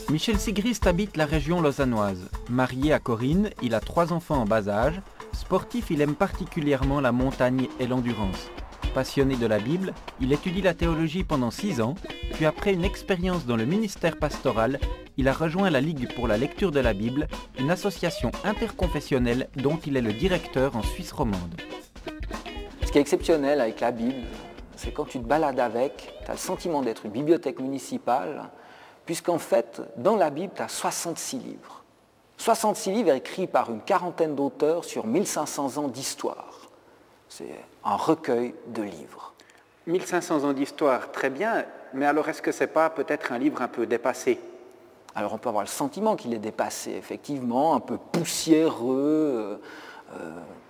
Michel Sigrist habite la région lausannoise. Marié à Corinne, il a 3 enfants en bas âge. Sportif, il aime particulièrement la montagne et l'endurance. Passionné de la Bible, il étudie la théologie pendant 6 ans, puis après une expérience dans le ministère pastoral, il a rejoint la Ligue pour la lecture de la Bible, une association interconfessionnelle dont il est le directeur en Suisse romande. Ce qui est exceptionnel avec la Bible, c'est quand tu te balades avec, tu as le sentiment d'être une bibliothèque municipale, puisqu'en fait, dans la Bible, tu as 66 livres. 66 livres écrits par une quarantaine d'auteurs sur 1500 ans d'histoire. C'est un recueil de livres. 1500 ans d'histoire, très bien, mais alors est-ce que ce n'est pas peut-être un livre un peu dépassé ? Alors on peut avoir le sentiment qu'il est dépassé, effectivement, un peu poussiéreux,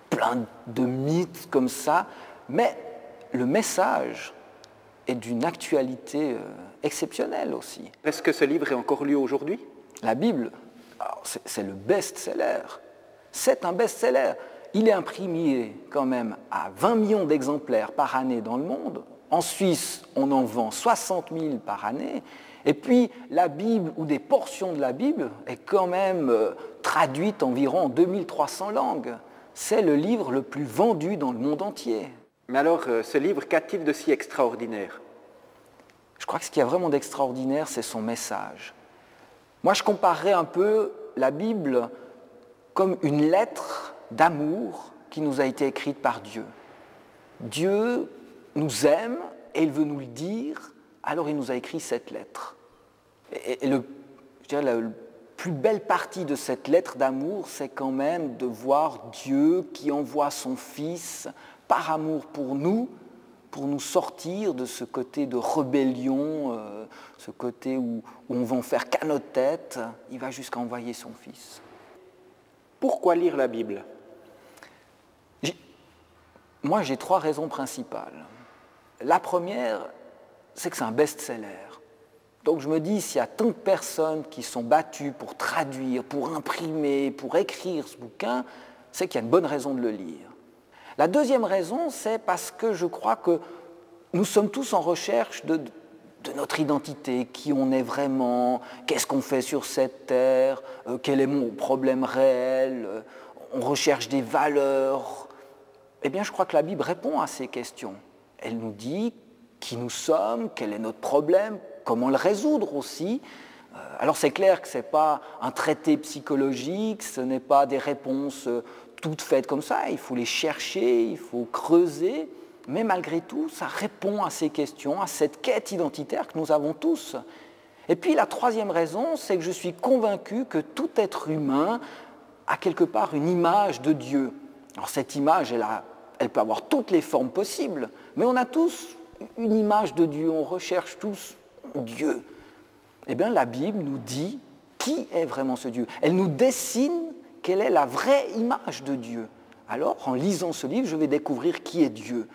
plein de mythes comme ça, mais le message est d'une actualité exceptionnelle aussi. Est-ce que ce livre est encore lu aujourd'hui ? La Bible, c'est le best-seller. C'est un best-seller. Il est imprimé quand même à 20 millions d'exemplaires par année dans le monde. En Suisse, on en vend 60 000 par année. Et puis, la Bible, ou des portions de la Bible, est quand même traduite environ en 2300 langues. C'est le livre le plus vendu dans le monde entier. Mais alors, ce livre, qu'a-t-il de si extraordinaire ? Je crois que ce qu'il y a vraiment d'extraordinaire, c'est son message. Moi, je comparerais un peu la Bible comme une lettre d'amour qui nous a été écrite par Dieu. Dieu nous aime et il veut nous le dire, alors il nous a écrit cette lettre. Et je dirais, la plus belle partie de cette lettre d'amour, c'est quand même de voir Dieu qui envoie son Fils par amour pour nous sortir de ce côté de rébellion, ce côté où on va en faire qu'à notre tête. Il va jusqu'à envoyer son Fils. Pourquoi lire la Bible ? Moi, j'ai 3 raisons principales. La première, c'est que c'est un best-seller. Donc je me dis, s'il y a tant de personnes qui sont battues pour traduire, pour imprimer, pour écrire ce bouquin, c'est qu'il y a une bonne raison de le lire. La deuxième raison, c'est parce que je crois que nous sommes tous en recherche de notre identité, qui on est vraiment, qu'est-ce qu'on fait sur cette terre, quel est mon problème réel, on recherche des valeurs. Eh bien, je crois que la Bible répond à ces questions. Elle nous dit qui nous sommes, quel est notre problème, comment le résoudre aussi. Alors c'est clair que ce n'est pas un traité psychologique, ce n'est pas des réponses toutes faites comme ça, il faut les chercher, il faut creuser, mais malgré tout, ça répond à ces questions, à cette quête identitaire que nous avons tous. Et puis la troisième raison, c'est que je suis convaincu que tout être humain a quelque part une image de Dieu. Alors cette image, elle peut avoir toutes les formes possibles, mais on a tous une image de Dieu, on recherche tous Dieu. Eh bien la Bible nous dit qui est vraiment ce Dieu. Elle nous dessine quelle est la vraie image de Dieu. Alors, en lisant ce livre, je vais découvrir qui est Dieu.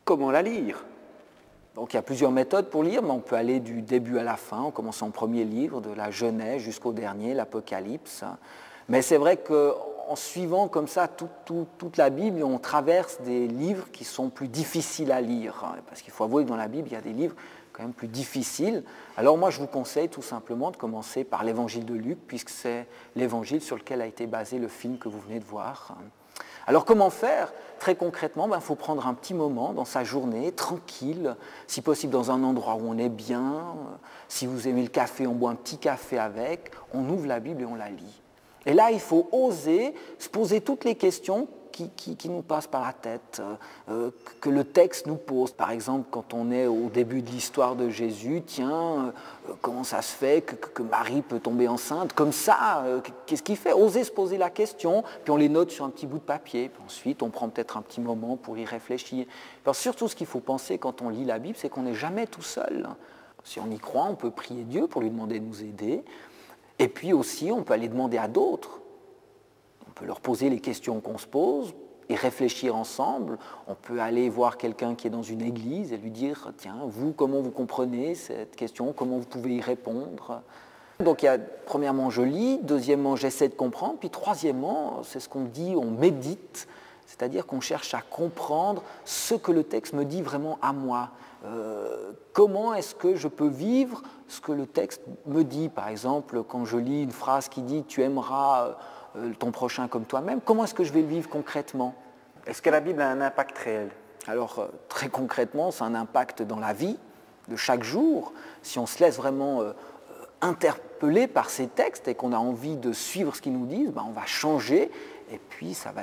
Comment la lire ? Donc il y a plusieurs méthodes pour lire, mais on peut aller du début à la fin, en commençant au premier livre, de la Genèse jusqu'au dernier, l'Apocalypse. Mais c'est vrai qu'en suivant comme ça toute la Bible, on traverse des livres qui sont plus difficiles à lire. Parce qu'il faut avouer que dans la Bible, il y a des livres quand même plus difficiles. Alors moi, je vous conseille tout simplement de commencer par l'évangile de Luc, puisque c'est l'évangile sur lequel a été basé le film que vous venez de voir. Alors comment faire ? Très concrètement, il faut prendre un petit moment dans sa journée, tranquille, si possible dans un endroit où on est bien. Si vous aimez le café, on boit un petit café avec, on ouvre la Bible et on la lit. Et là, il faut oser se poser toutes les questions qui nous passent par la tête, que le texte nous pose. Par exemple, quand on est au début de l'histoire de Jésus, comment ça se fait que Marie peut tomber enceinte comme ça, qu'est-ce qu'il fait ? Oser se poser la question, puis on les note sur un petit bout de papier, puis ensuite on prend peut-être un petit moment pour y réfléchir. Alors, surtout, ce qu'il faut penser quand on lit la Bible, c'est qu'on n'est jamais tout seul. Si on y croit, on peut prier Dieu pour lui demander de nous aider, et puis aussi, on peut aller demander à d'autres. On peut leur poser les questions qu'on se pose et réfléchir ensemble. On peut aller voir quelqu'un qui est dans une église et lui dire « Tiens, vous, comment vous comprenez cette question ? Comment vous pouvez y répondre ?» Donc, premièrement, je lis. Deuxièmement, j'essaie de comprendre. Puis troisièmement, c'est ce qu'on dit, on médite. C'est-à-dire qu'on cherche à comprendre ce que le texte me dit vraiment à moi. Comment est-ce que je peux vivre ce que le texte me dit? Par exemple, quand je lis une phrase qui dit « tu aimeras ton prochain comme toi-même », comment est-ce que je vais le vivre concrètement? Est-ce que la Bible a un impact réel? Alors, très concrètement, c'est un impact dans la vie de chaque jour. Si on se laisse vraiment interpeller par ces textes et qu'on a envie de suivre ce qu'ils nous disent, on va changer et puis ça va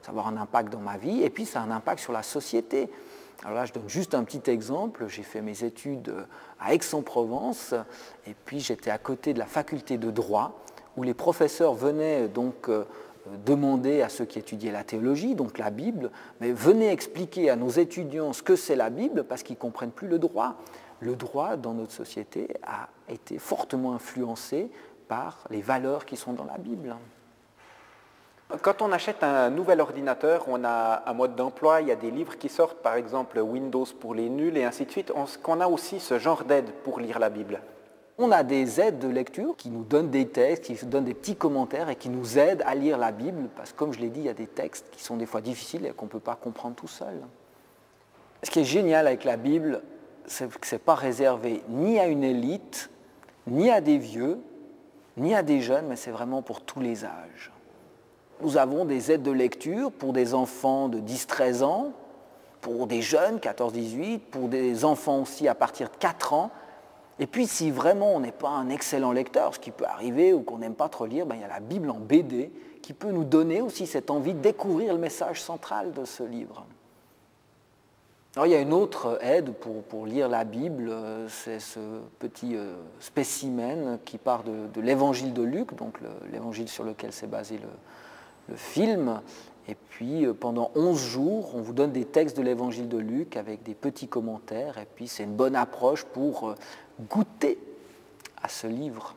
avoir un impact dans ma vie et puis ça a un impact sur la société. Alors là, je donne juste un petit exemple. J'ai fait mes études à Aix-en-Provence et puis j'étais à côté de la faculté de droit où les professeurs venaient donc demander à ceux qui étudiaient la théologie, donc la Bible, mais venaient expliquer à nos étudiants ce que c'est la Bible parce qu'ils ne comprennent plus le droit. Le droit dans notre société a été fortement influencé par les valeurs qui sont dans la Bible. Quand on achète un nouvel ordinateur, on a un mode d'emploi, il y a des livres qui sortent, par exemple Windows pour les nuls et ainsi de suite. On a aussi ce genre d'aide pour lire la Bible. On a des aides de lecture qui nous donnent des textes, qui nous donnent des petits commentaires et qui nous aident à lire la Bible parce que, comme je l'ai dit, il y a des textes qui sont des fois difficiles et qu'on ne peut pas comprendre tout seul. Ce qui est génial avec la Bible, c'est que ce n'est pas réservé ni à une élite, ni à des vieux, ni à des jeunes, mais c'est vraiment pour tous les âges. Nous avons des aides de lecture pour des enfants de 10-13 ans, pour des jeunes, 14-18, pour des enfants aussi à partir de 4 ans. Et puis si vraiment on n'est pas un excellent lecteur, ce qui peut arriver, ou qu'on n'aime pas trop lire, il y a la Bible en BD qui peut nous donner aussi cette envie de découvrir le message central de ce livre. Alors il y a une autre aide pour lire la Bible, c'est ce petit spécimen qui part de l'évangile de Luc, donc l'évangile sur lequel s'est basé le film. Et puis pendant 11 jours, on vous donne des textes de l'évangile de Luc avec des petits commentaires. Et puis c'est une bonne approche pour goûter à ce livre.